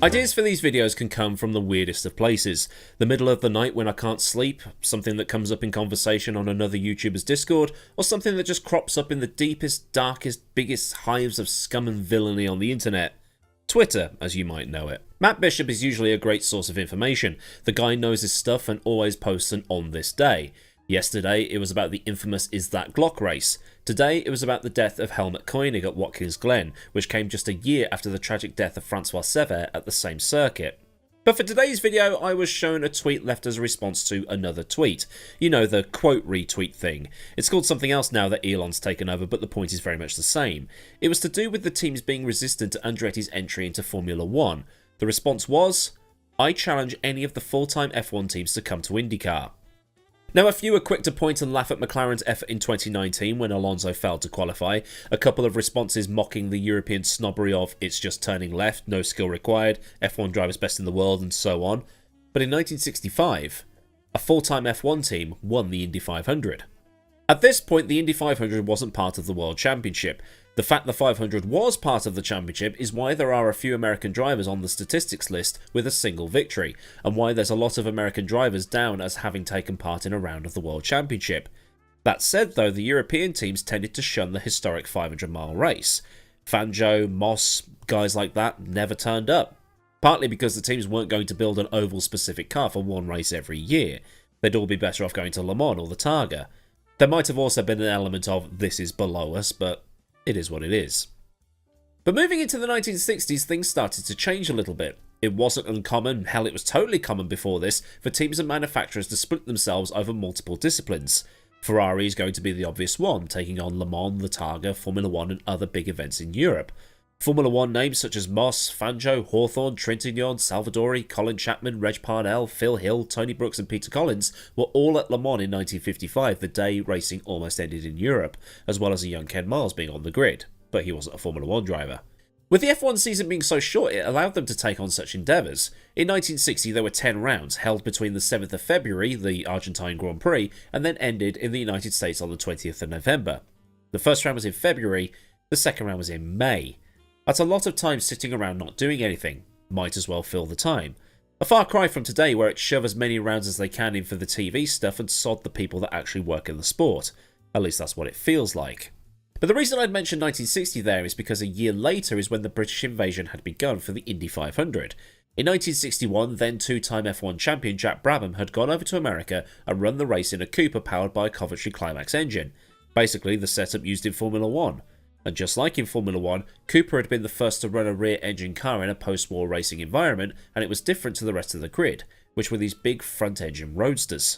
Ideas for these videos can come from the weirdest of places. The middle of the night when I can't sleep, something that comes up in conversation on another YouTuber's Discord, or something that just crops up in the deepest, darkest, biggest hives of scum and villainy on the internet. Twitter, as you might know it. Matt Bishop is usually a great source of information. The guy knows his stuff and always posts an on this day. Yesterday, it was about the infamous Is That Glock race. Today, it was about the death of Helmut Koenig at Watkins Glen, which came just a year after the tragic death of Francois Sever at the same circuit. But for today's video, I was shown a tweet left as a response to another tweet. You know, the quote retweet thing. It's called something else now that Elon's taken over, but the point is very much the same. It was to do with the teams being resistant to Andretti's entry into Formula 1. The response was, I challenge any of the full-time F1 teams to come to IndyCar. Now, a few are quick to point and laugh at McLaren's effort in 2019 when Alonso failed to qualify, a couple of responses mocking the European snobbery of it's just turning left, no skill required, F1 drivers best in the world and so on. But in 1965, a full-time F1 team won the Indy 500. At this point, the Indy 500 wasn't part of the World Championship. The fact the 500 was part of the championship is why there are a few American drivers on the statistics list with a single victory, and why there's a lot of American drivers down as having taken part in a round of the World Championship. That said though, the European teams tended to shun the historic 500-mile race. Fangio, Moss, guys like that never turned up. Partly because the teams weren't going to build an oval-specific car for one race every year. They'd all be better off going to Le Mans or the Targa. There might have also been an element of this is below us, but it is what it is. But moving into the 1960s, things started to change a little bit. It wasn't uncommon, hell it was totally common before this, for teams and manufacturers to split themselves over multiple disciplines. Ferrari is going to be the obvious one, taking on Le Mans, the Targa, Formula 1 and other big events in Europe. Formula 1 names such as Moss, Fangio, Hawthorne, Trintignant, Salvadori, Colin Chapman, Reg Parnell, Phil Hill, Tony Brooks and Peter Collins were all at Le Mans in 1955, the day racing almost ended in Europe, as well as a young Ken Miles being on the grid, but he wasn't a Formula 1 driver. With the F1 season being so short, it allowed them to take on such endeavours. In 1960 there were 10 rounds, held between the 7th of February, the Argentine Grand Prix, and then ended in the United States on the 20th of November. The first round was in February, the second round was in May. That's a lot of time sitting around not doing anything. Might as well fill the time. A far cry from today where it's shove as many rounds as they can in for the TV stuff and sod the people that actually work in the sport. At least that's what it feels like. But the reason I'd mentioned 1960 there is because a year later is when the British invasion had begun for the Indy 500. In 1961, then two-time F1 champion Jack Brabham had gone over to America and run the race in a Cooper powered by a Coventry Climax engine. Basically the setup used in Formula 1. And just like in Formula 1, Cooper had been the first to run a rear-engine car in a post-war racing environment, and it was different to the rest of the grid, which were these big front-engine roadsters.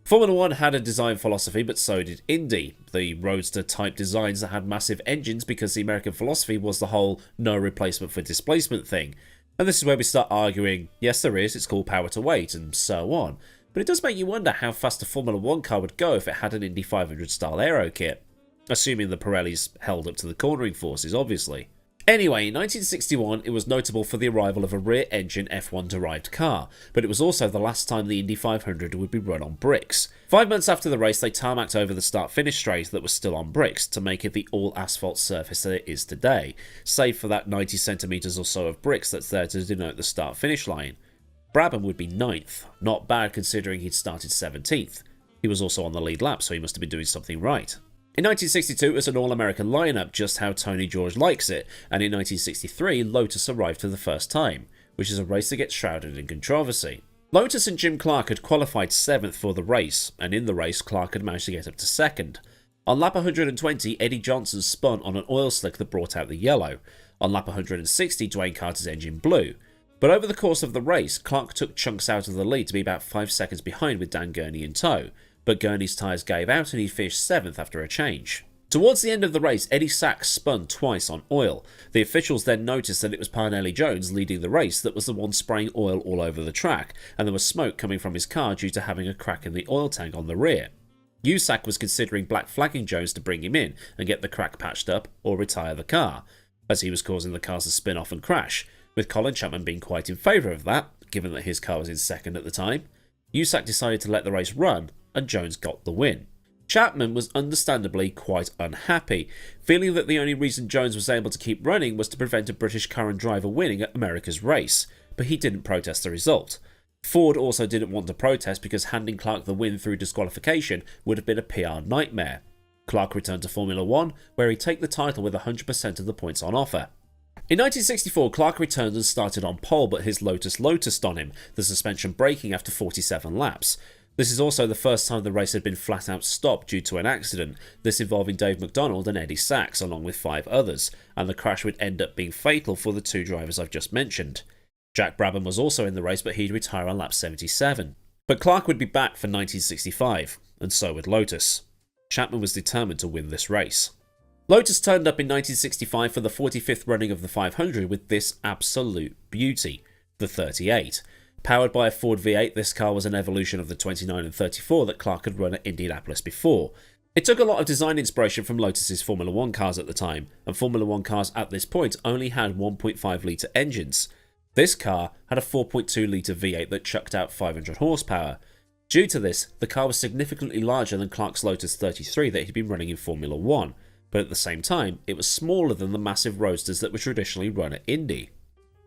Formula 1 had a design philosophy, but so did Indy, the roadster-type designs that had massive engines because the American philosophy was the whole no replacement for displacement thing. And this is where we start arguing, yes there is, it's called power to weight, and so on. But it does make you wonder how fast a Formula 1 car would go if it had an Indy 500 style aero kit. Assuming the Pirellis held up to the cornering forces, obviously. Anyway, in 1961 it was notable for the arrival of a rear-engine F1 derived car, but it was also the last time the Indy 500 would be run on bricks. 5 months after the race they tarmacked over the start-finish straight that was still on bricks to make it the all-asphalt surface that it is today, save for that 90 centimetres or so of bricks that's there to denote the start-finish line. Brabham would be 9th, not bad considering he'd started 17th. He was also on the lead lap, so he must have been doing something right. In 1962 it was an all-American lineup, just how Tony George likes it, and in 1963 Lotus arrived for the first time, which is a race that gets shrouded in controversy. Lotus and Jim Clark had qualified 7th for the race, and in the race Clark had managed to get up to 2nd. On lap 120 Eddie Johnson spun on an oil slick that brought out the yellow. On lap 160 Dwayne Carter's engine blew. But over the course of the race Clark took chunks out of the lead to be about 5 seconds behind with Dan Gurney in tow. But Gurney's tyres gave out and he finished 7th after a change. Towards the end of the race, Eddie Sachs spun twice on oil. The officials then noticed that it was Parnelli Jones leading the race that was the one spraying oil all over the track, and there was smoke coming from his car due to having a crack in the oil tank on the rear. USAC was considering black flagging Jones to bring him in and get the crack patched up or retire the car, as he was causing the cars to spin off and crash, with Colin Chapman being quite in favour of that, given that his car was in 2nd at the time. USAC decided to let the race run, and Jones got the win. Chapman was understandably quite unhappy, feeling that the only reason Jones was able to keep running was to prevent a British car and driver winning at America's race. but he didn't protest the result. Ford also didn't want to protest because handing Clark the win through disqualification would have been a PR nightmare. Clark returned to Formula 1, where he'd take the title with 100% of the points on offer. In 1964, Clark returned and started on pole, but his Lotus on him, the suspension breaking after 47 laps. This is also the first time the race had been flat out stopped due to an accident, this involving Dave McDonald and Eddie Sachs along with 5 others, and the crash would end up being fatal for the 2 drivers I've just mentioned. Jack Brabham was also in the race, but he'd retire on lap 77. But Clark would be back for 1965, and so would Lotus. Chapman was determined to win this race. Lotus turned up in 1965 for the 45th running of the 500 with this absolute beauty, the 38. Powered by a Ford V8, this car was an evolution of the 29 and 34 that Clark had run at Indianapolis before. It took a lot of design inspiration from Lotus's Formula 1 cars at the time, and Formula 1 cars at this point only had 1.5 litre engines. This car had a 4.2 litre V8 that chucked out 500 horsepower. Due to this, the car was significantly larger than Clark's Lotus 33 that he'd been running in Formula 1, but at the same time, it was smaller than the massive roadsters that were traditionally run at Indy.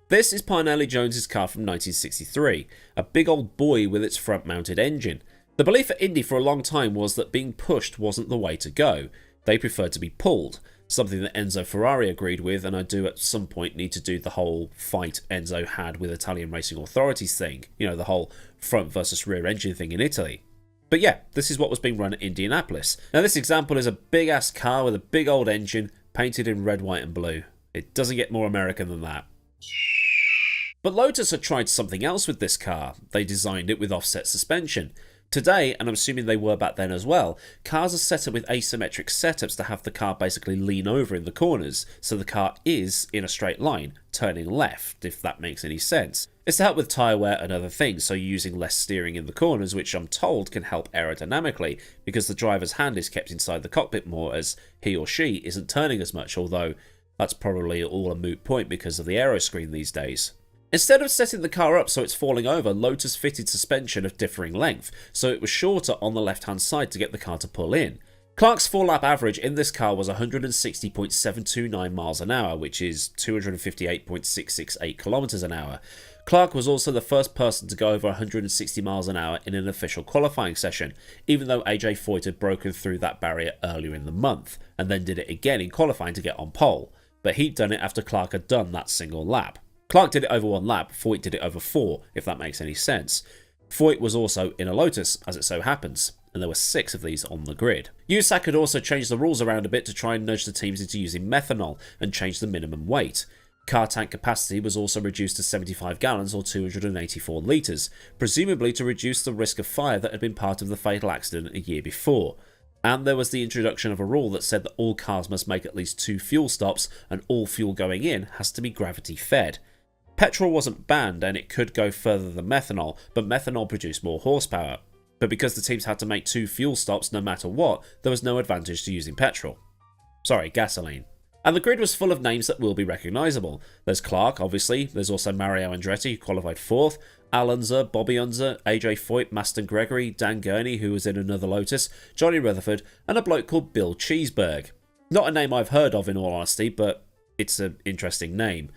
This is Parnelli Jones's car from 1963, a big old boy with its front-mounted engine. The belief at Indy for a long time was that being pushed wasn't the way to go. They preferred to be pulled, something that Enzo Ferrari agreed with, and I do at some point need to do the whole fight Enzo had with Italian racing authorities thing, you know, the whole front versus rear engine thing in Italy. But yeah, this is what was being run at Indianapolis. Now this example is a big ass car with a big old engine painted in red, white and blue. It doesn't get more American than that. But Lotus had tried something else with this car. They designed it with offset suspension. Today, and I'm assuming they were back then as well, cars are set up with asymmetric setups to have the car basically lean over in the corners, so the car is in a straight line, turning left, if that makes any sense. It's to help with tyre wear and other things, so you're using less steering in the corners, which I'm told can help aerodynamically, because the driver's hand is kept inside the cockpit more as he or she isn't turning as much, although that's probably all a moot point because of the aero screen these days. Instead of setting the car up so it's falling over, Lotus fitted suspension of differing length, so it was shorter on the left-hand side to get the car to pull in. Clark's 4-lap average in this car was 160.729 miles an hour, which is 258.668 kilometers an hour. Clark was also the first person to go over 160 miles an hour in an official qualifying session, even though AJ Foyt had broken through that barrier earlier in the month, and then did it again in qualifying to get on pole. But he'd done it after Clark had done that single lap. Clark did it over 1 lap, Foyt did it over 4, if that makes any sense. Foyt was also in a Lotus, as it so happens, and there were 6 of these on the grid. USAC had also changed the rules around a bit to try and nudge the teams into using methanol and change the minimum weight. Car tank capacity was also reduced to 75 gallons or 284 litres, presumably to reduce the risk of fire that had been part of the fatal accident a year before. And there was the introduction of a rule that said that all cars must make at least 2 fuel stops and all fuel going in has to be gravity fed. Petrol wasn't banned and it could go further than methanol, but methanol produced more horsepower. But because the teams had to make 2 fuel stops no matter what, there was no advantage to using petrol. Sorry, gasoline. And the grid was full of names that will be recognisable. There's Clark, obviously, there's also Mario Andretti, who qualified 4th, Al Unser, Bobby Unser, AJ Foyt, Maston Gregory, Dan Gurney, who was in another Lotus, Johnny Rutherford, and a bloke called Bill Cheeseburg. Not a name I've heard of in all honesty, but it's an interesting name.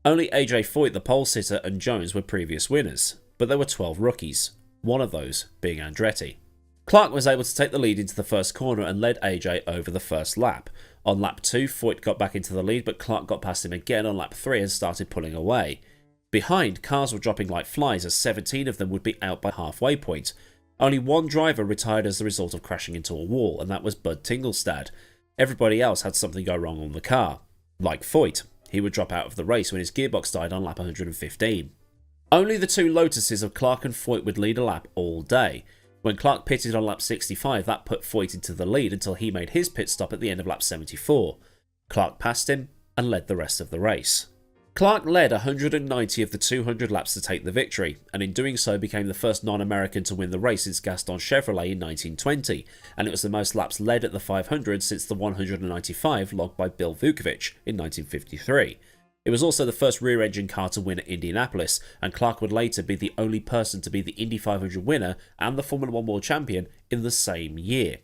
Only AJ Foyt, the pole sitter, and Jones were previous winners, but there were 12 rookies, one of those being Andretti. Clark was able to take the lead into the first corner and led AJ over the first lap. On lap 2, Foyt got back into the lead, but Clark got past him again on lap 3 and started pulling away. Behind, cars were dropping like flies as 17 of them would be out by halfway point. Only one driver retired as the result of crashing into a wall, and that was Bud Tingelstad. Everybody else had something go wrong on the car. Like Foyt, he would drop out of the race when his gearbox died on lap 115. Only the 2 Lotuses of Clark and Foyt would lead a lap all day. When Clark pitted on lap 65, that put Foyt into the lead until he made his pit stop at the end of lap 74. Clark passed him and led the rest of the race. Clark led 190 of the 200 laps to take the victory, and in doing so became the first non-American to win the race since Gaston Chevrolet in 1920, and it was the most laps led at the 500 since the 195 logged by Bill Vukovich in 1953. It was also the first rear-engine car to win at Indianapolis, and Clark would later be the only person to be the Indy 500 winner and the Formula 1 World Champion in the same year.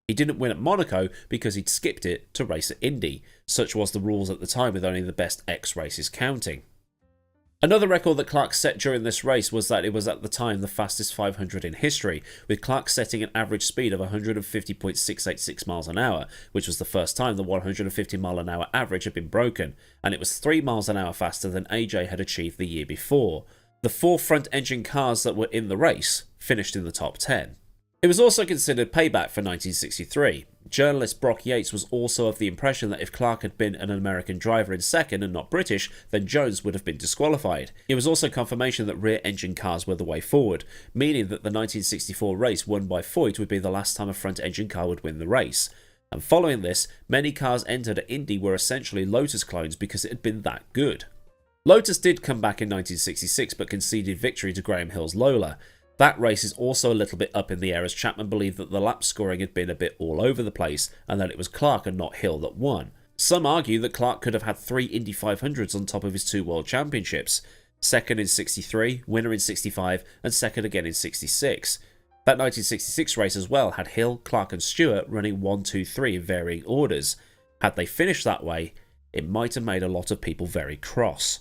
He didn't win at Monaco because he'd skipped it to race at Indy. Such was the rules at the time, with only the best X races counting. Another record that Clark set during this race was that it was at the time the fastest 500 in history, with Clark setting an average speed of 150.686 miles an hour, which was the first time the 150 mile an hour average had been broken, and it was 3 miles an hour faster than AJ had achieved the year before. The 4 front-engine cars that were in the race finished in the top 10. It was also considered payback for 1963. Journalist Brock Yates was also of the impression that if Clark had been an American driver in second and not British, then Jones would have been disqualified. It was also confirmation that rear-engine cars were the way forward, meaning that the 1964 race won by Foyt would be the last time a front-engine car would win the race. And following this, many cars entered at Indy were essentially Lotus clones because it had been that good. Lotus did come back in 1966 but conceded victory to Graham Hill's Lola. That race is also a little bit up in the air as Chapman believed that the lap scoring had been a bit all over the place and that it was Clark and not Hill that won. Some argue that Clark could have had 3 Indy 500s on top of his 2 World Championships, second in 63, winner in 65 and second again in 66. That 1966 race as well had Hill, Clark and Stewart running 1, 2, 3 in varying orders. Had they finished that way, it might have made a lot of people very cross.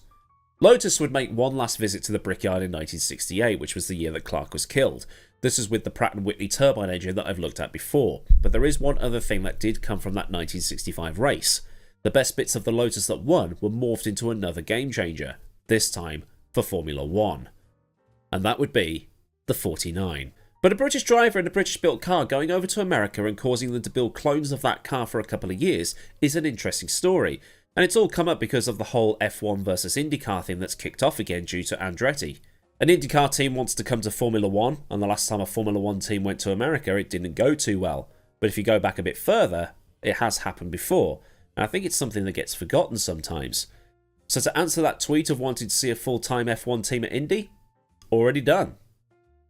Lotus would make one last visit to the Brickyard in 1968, which was the year that Clark was killed. This is with the Pratt & Whitney turbine engine that I've looked at before, but there is one other thing that did come from that 1965 race. The best bits of the Lotus that won were morphed into another game changer, this time for Formula 1. And that would be the 49. But a British driver in a British built car going over to America and causing them to build clones of that car for a couple of years is an interesting story. And it's all come up because of the whole F1 versus IndyCar thing that's kicked off again due to Andretti. An IndyCar team wants to come to Formula 1, and the last time a Formula 1 team went to America it didn't go too well. But if you go back a bit further, it has happened before, and I think it's something that gets forgotten sometimes. So to answer that tweet of wanting to see a full-time F1 team at Indy, already done.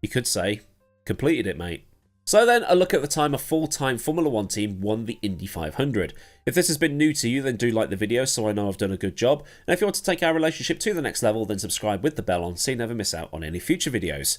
You could say, completed it, mate. So then, a look at the time a full-time Formula 1 team won the Indy 500. If this has been new to you, then do like the video so I know I've done a good job. And if you want to take our relationship to the next level, then subscribe with the bell on so you never miss out on any future videos.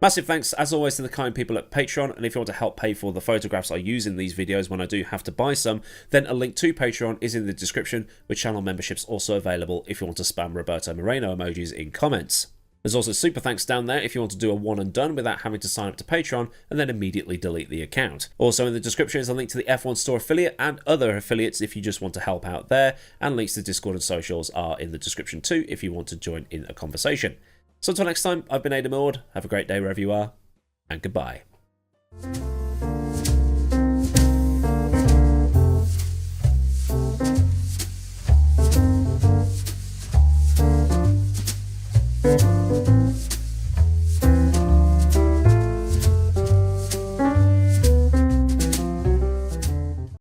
Massive thanks, as always, to the kind people at Patreon, and if you want to help pay for the photographs I use in these videos when I do have to buy some, then a link to Patreon is in the description, with channel memberships also available if you want to spam Roberto Moreno emojis in comments. There's also super thanks down there if you want to do a one and done without having to sign up to Patreon and then immediately delete the account. Also in the description is a link to the F1 Store affiliate and other affiliates if you just want to help out there, and links to Discord and socials are in the description too if you want to join in a conversation. So until next time, I've been AdmiralLaWind, have a great day wherever you are, and goodbye.